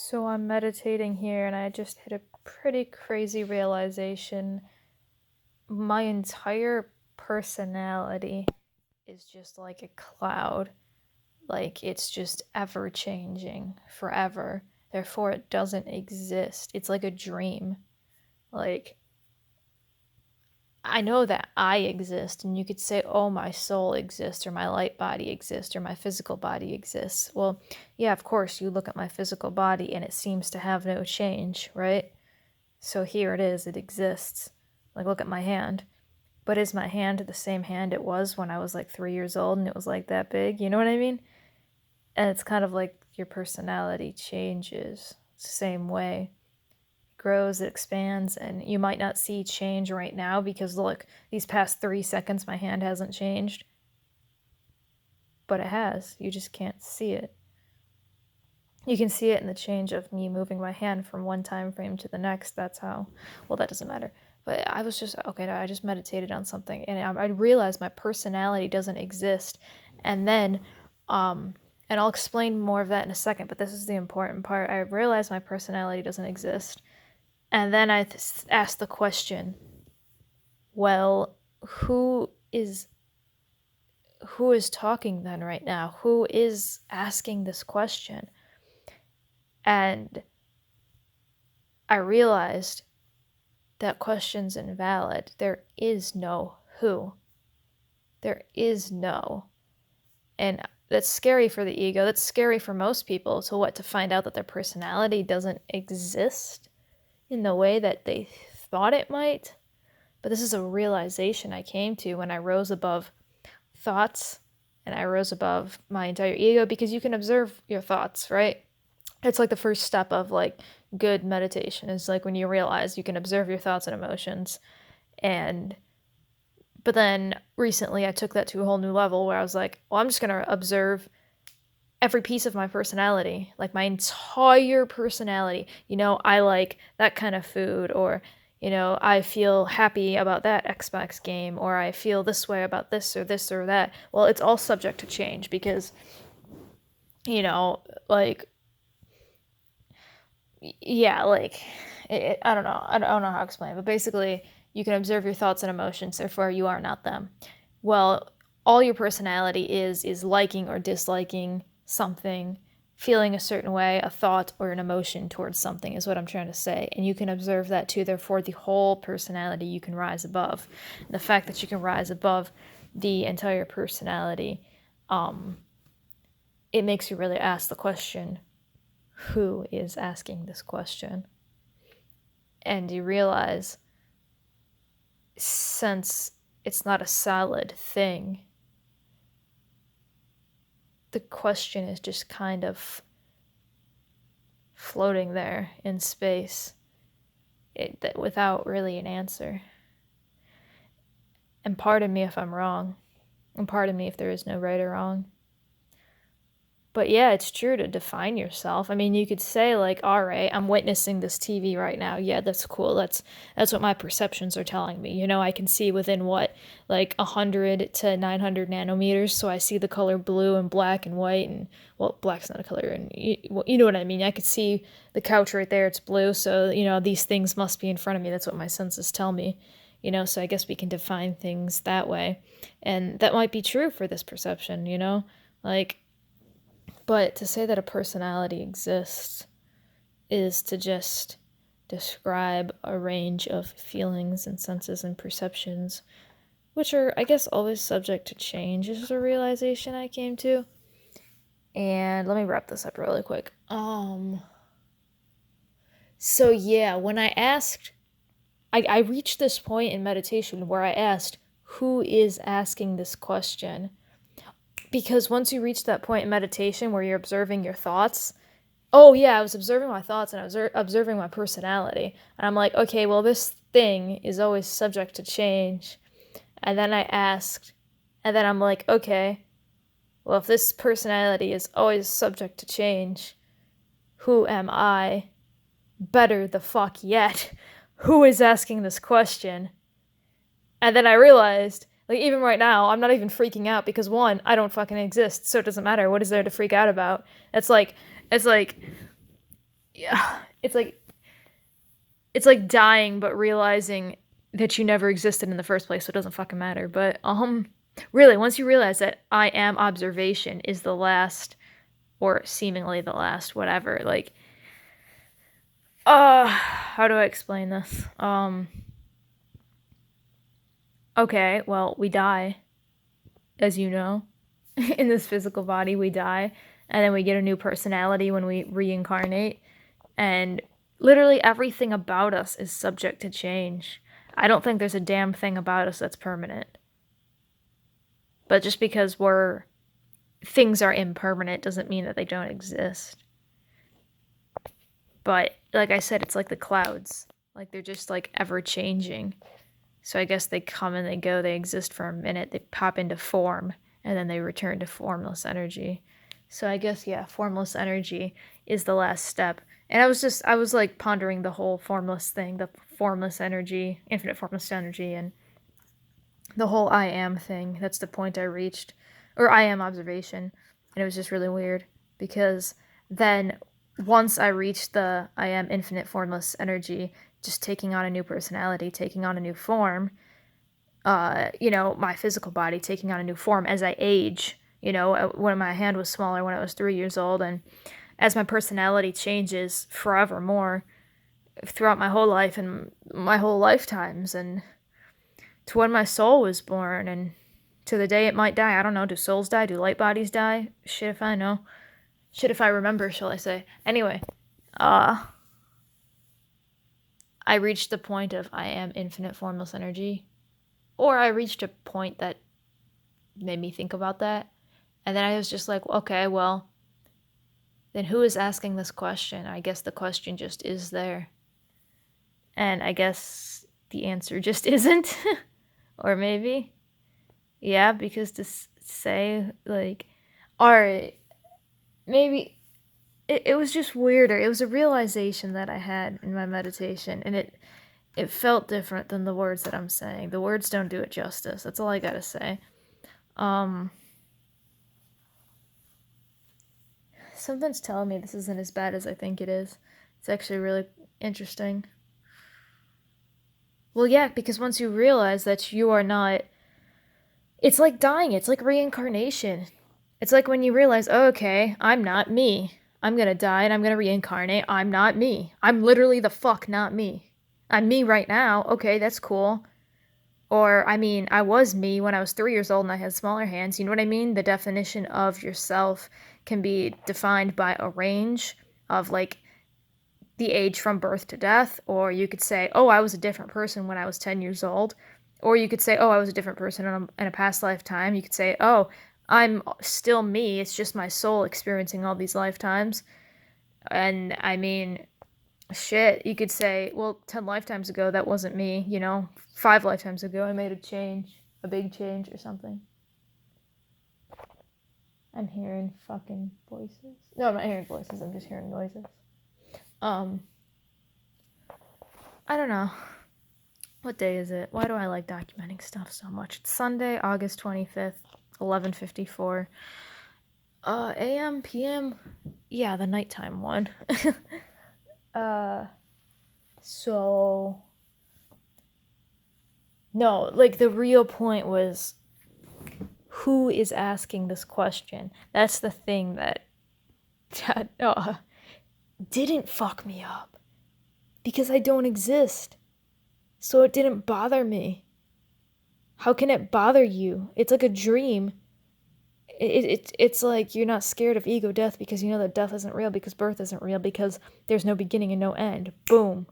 So I'm meditating here and I just hit a pretty crazy realization. My entire personality is just like a cloud. Like it's just ever changing forever. Therefore, it doesn't exist. It's like a dream. Like, I know that I exist, and you could say, oh, my soul exists, or my light body exists, or my physical body exists. Well, yeah, of course, you look at my physical body and it seems to have no change, right? So here it is, it exists. Like, look at my hand. But is my hand the same hand it was when I was like 3 years old and it was like that big? You know what I mean? And it's kind of like your personality changes. It's the same way. It grows, it expands, and you might not see change right now because look, these past 3 seconds my hand hasn't changed. But it has. You just can't see it. You can see it in the change of me moving my hand from one time frame to the next. That's how. Well, that doesn't matter. But I was just, okay, I just meditated on something and I realized my personality doesn't exist. And then, and I'll explain more of that in a second, but this is the important part. I realized my personality doesn't exist. And then I asked the question, well, who is talking then right now? Who is asking this question? And I realized that question's invalid. There is no who. There is no. And that's scary for the ego. That's scary for most people to find out that their personality doesn't exist in the way that they thought it might. But this is a realization I came to when I rose above thoughts and I rose above my entire ego, because you can observe your thoughts, right? It's like the first step of like good meditation is like when you realize you can observe your thoughts and emotions. But then recently I took that to a whole new level where I was like, well, I'm just going to observe every piece of my personality, like my entire personality. I like that kind of food, or I feel happy about that Xbox game, or I feel this way about this or that. Well, it's all subject to change because like, yeah, like I don't know. I don't know how to explain it, but basically, you can observe your thoughts and emotions, therefore you are not them. Well, all your personality is liking or disliking something, feeling a certain way, a thought or an emotion towards something is what I'm trying to say. And you can observe that too, therefore the whole personality you can rise above. And the fact that you can rise above the entire personality, it makes you really ask the question, who is asking this question? And you realize, since it's not a solid thing, the question is just kind of floating there in space without really an answer. And pardon me if I'm wrong, and pardon me if there is no right or wrong. But yeah, it's true to define yourself. I mean, you could say like, all right, I'm witnessing this TV right now. Yeah, that's cool. That's what my perceptions are telling me. I can see within what, like 100 to 900 nanometers. So I see the color blue and black and white, and well, black's not a color, and you know what I mean. I could see the couch right there. It's blue. So these things must be in front of me. That's what my senses tell me. So I guess we can define things that way, and that might be true for this perception. Like. But to say that a personality exists is to just describe a range of feelings and senses and perceptions, which are, I guess, always subject to change, is a realization I came to. And let me wrap this up really quick. So yeah, when I asked, I reached this point in meditation where I asked, who is asking this question? Because once you reach that point in meditation where you're observing your thoughts, oh yeah, I was observing my thoughts and I was observing my personality. And I'm like, okay, well, this thing is always subject to change. And then I asked, and then I'm like, okay, well, if this personality is always subject to change, who am I? Better the fuck yet, who is asking this question? And then I realized, like, even right now, I'm not even freaking out because, one, I don't fucking exist, so it doesn't matter. What is there to freak out about? It's like yeah, it's like dying but realizing that you never existed in the first place, so it doesn't fucking matter. But really, once you realize that I am observation is the last, or seemingly the last, whatever, like, how do I explain this? Okay, well, we die, as you know. In this physical body, we die, and then we get a new personality when we reincarnate, and literally everything about us is subject to change. I don't think there's a damn thing about us that's permanent. But just because things are impermanent doesn't mean that they don't exist. But like I said, it's like the clouds. Like they're just like ever changing. So I guess they come and they go, they exist for a minute, they pop into form, and then they return to formless energy. So I guess, yeah, formless energy is the last step. And I was like pondering the whole formless thing, the formless energy, infinite formless energy, and the whole I am thing. That's the point I reached. Or I am observation. And it was just really weird. Because then once I reached the I am infinite formless energy, just taking on a new personality, taking on a new form, my physical body taking on a new form as I age. When my hand was smaller when I was 3 years old, and as my personality changes forevermore throughout my whole life and my whole lifetimes, and to when my soul was born, and to the day it might die. I don't know. Do souls die? Do light bodies die? Shit if I know. Shit if I remember, shall I say. Anyway, I reached the point of I am infinite formless energy. Or I reached a point that made me think about that. And then I was just like, okay, well, then who is asking this question? I guess the question just is there. And I guess the answer just isn't. Or maybe. Yeah, because to say, like, or maybe it was just weirder. It was a realization that I had in my meditation, and it felt different than the words that I'm saying. The words don't do it justice. That's all I gotta say. Something's telling me this isn't as bad as I think it is. It's actually really interesting. Well, yeah, because once you realize that you are not, it's like dying. It's like reincarnation. It's like when you realize, oh, okay, I'm not me. I'm gonna die and I'm gonna reincarnate. I'm not me. I'm literally the fuck not me. I'm me right now. Okay, that's cool. Or, I mean, I was me when I was 3 years old and I had smaller hands. You know what I mean? The definition of yourself can be defined by a range of, like, the age from birth to death. Or you could say, oh, I was a different person when I was 10 years old. Or you could say, oh, I was a different person in a past lifetime. You could say, oh, I'm still me. It's just my soul experiencing all these lifetimes. And, I mean, shit, you could say, well, 10 lifetimes ago, that wasn't me, 5 lifetimes ago, I made a big change or something. I'm hearing fucking voices. No, I'm not hearing voices, I'm just hearing noises. I don't know. What day is it? Why do I like documenting stuff so much? It's Sunday, August 25th, 11:54. AM, PM? Yeah, the nighttime one. So no, like the real point was who is asking this question? That's the thing that didn't fuck me up. Because I don't exist. So it didn't bother me. How can it bother you? It's like a dream. It's like you're not scared of ego death because you know that death isn't real, because birth isn't real, because there's no beginning and no end. Boom.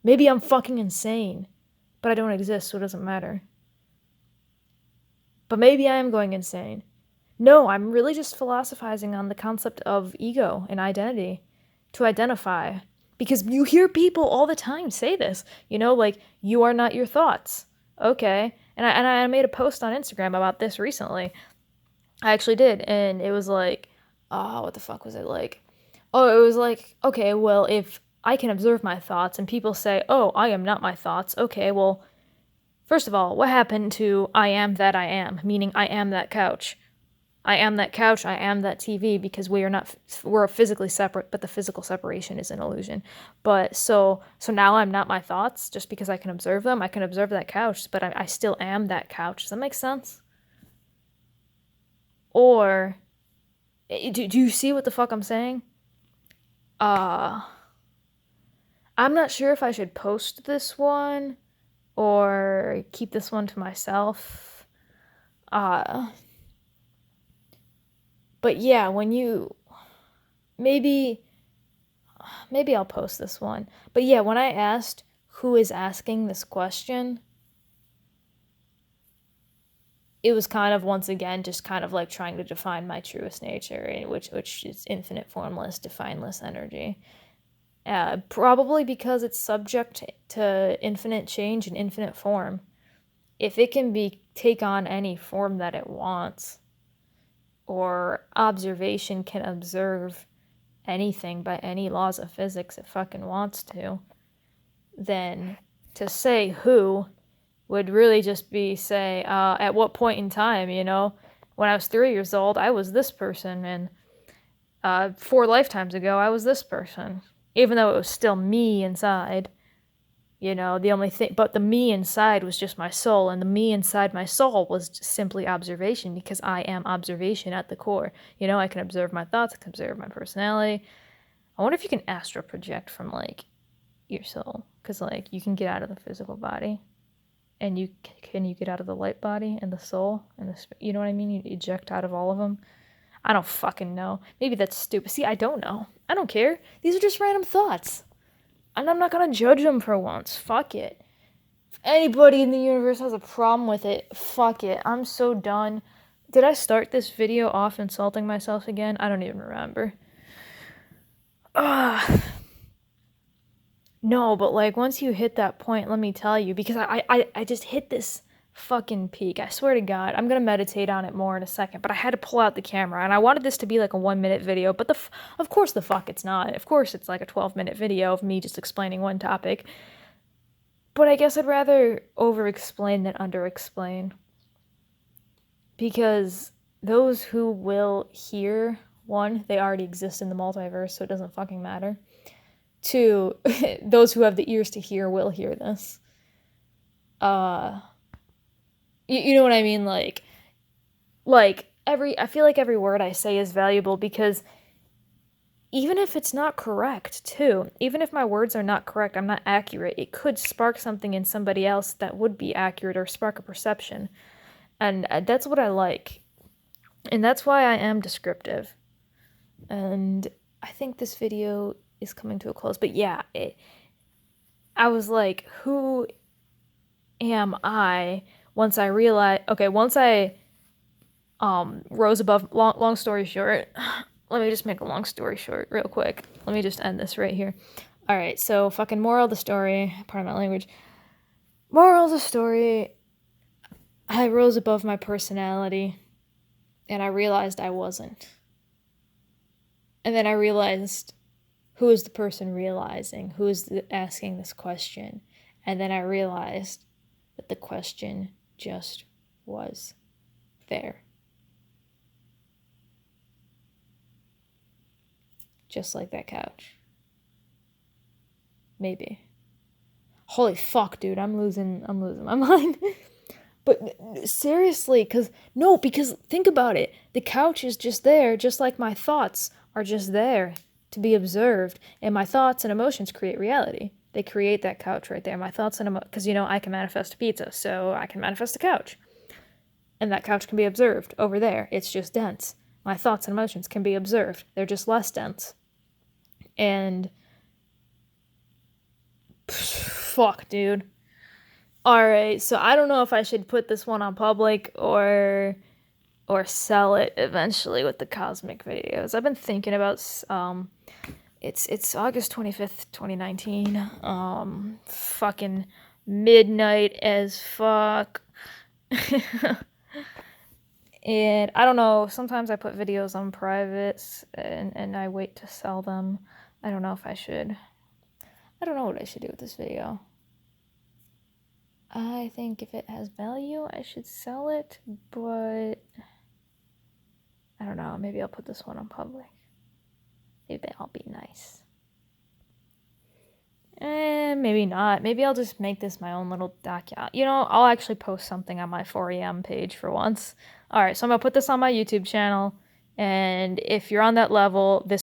Maybe I'm fucking insane, but I don't exist, so it doesn't matter. But maybe I am going insane. No, I'm really just philosophizing on the concept of ego and identity, to identify. Because you hear people all the time say this, like, you are not your thoughts. Okay. And I made a post on Instagram about this recently. I actually did. And it was like, what the fuck was it like? Oh, it was like, okay, well, if I can observe my thoughts and people say, oh, I am not my thoughts. Okay, well, first of all, what happened to I am that I am, meaning I am that couch? I am that couch, I am that TV, because we're physically separate, but the physical separation is an illusion. But so now I'm not my thoughts just because I can observe them. I can observe that couch, but I still am that couch. Does that make sense? Or do you see what the fuck I'm saying? I'm not sure if I should post this one or keep this one to myself. But yeah, when you maybe I'll post this one. But yeah, when I asked who is asking this question, it was kind of, once again, just kind of like trying to define my truest nature, which is infinite, formless, defineless energy. Probably because it's subject to infinite change and infinite form. If it can take on any form that it wants, or observation can observe anything by any laws of physics it fucking wants to, then to say who would really just be say, at what point in time, when I was 3 years old, I was this person, and 4 lifetimes ago, I was this person. Even though it was still me inside, the only thing, but the me inside was just my soul, and the me inside my soul was simply observation, because I am observation at the core. I can observe my thoughts, I can observe my personality. I wonder if you can astral project from, like, your soul, because, like, you can get out of the physical body, and you get out of the light body and the soul and you know what I mean? You eject out of all of them. I don't fucking know. Maybe that's stupid. See, I don't know. I don't care. These are just random thoughts. And I'm not gonna judge them for once. Fuck it. If anybody in the universe has a problem with it, fuck it. I'm so done. Did I start this video off insulting myself again? I don't even remember. Ugh. No, but like once you hit that point, let me tell you, because I just hit this fucking peak. I swear to God, I'm gonna meditate on it more in a second, but I had to pull out the camera, and I wanted this to be like a 1-minute video, but of course the fuck it's not. Of course it's like a 12-minute video of me just explaining one topic. But I guess I'd rather over-explain than under-explain. Because those who will hear, one, they already exist in the multiverse, so it doesn't fucking matter. 2, those who have the ears to hear will hear this. You know what I mean? Like I feel like every word I say is valuable, because even if it's not correct, too, even if my words are not correct, I'm not accurate, it could spark something in somebody else that would be accurate, or spark a perception. And that's what I like. And that's why I am descriptive. And I think this video is coming to a close. But yeah, I was like, who am I? Once I realized, okay, once I rose above, long story short, let me just make a long story short real quick. Let me just end this right here. All right, so fucking moral of the story, pardon my language. Moral of the story, I rose above my personality, and I realized I wasn't. And then I realized, who is the person realizing? Who is asking this question? And then I realized that the question just was there. Just like that couch. Maybe. Holy fuck, dude, I'm losing my mind. But seriously, because think about it. The couch is just there, just like my thoughts are just there to be observed. And my thoughts and emotions create reality. They create that couch right there. My thoughts and emotions, because, I can manifest a pizza, so I can manifest a couch. And that couch can be observed over there. It's just dense. My thoughts and emotions can be observed. They're just less dense. And fuck, dude. Alright, so I don't know if I should put this one on public or sell it eventually with the cosmic videos. I've been thinking about it's August 25th, 2019. Fucking midnight as fuck. And I don't know, sometimes I put videos on privates and I wait to sell them. I don't know if I should. I don't know what I should do with this video. I think if it has value, I should sell it, but I don't know, maybe I'll put this one on public. Maybe I'll be nice. Maybe not. Maybe I'll just make this my own little document. You know, I'll actually post something on my 4am page for once. Alright, so I'm gonna put this on my YouTube channel, and if you're on that level, this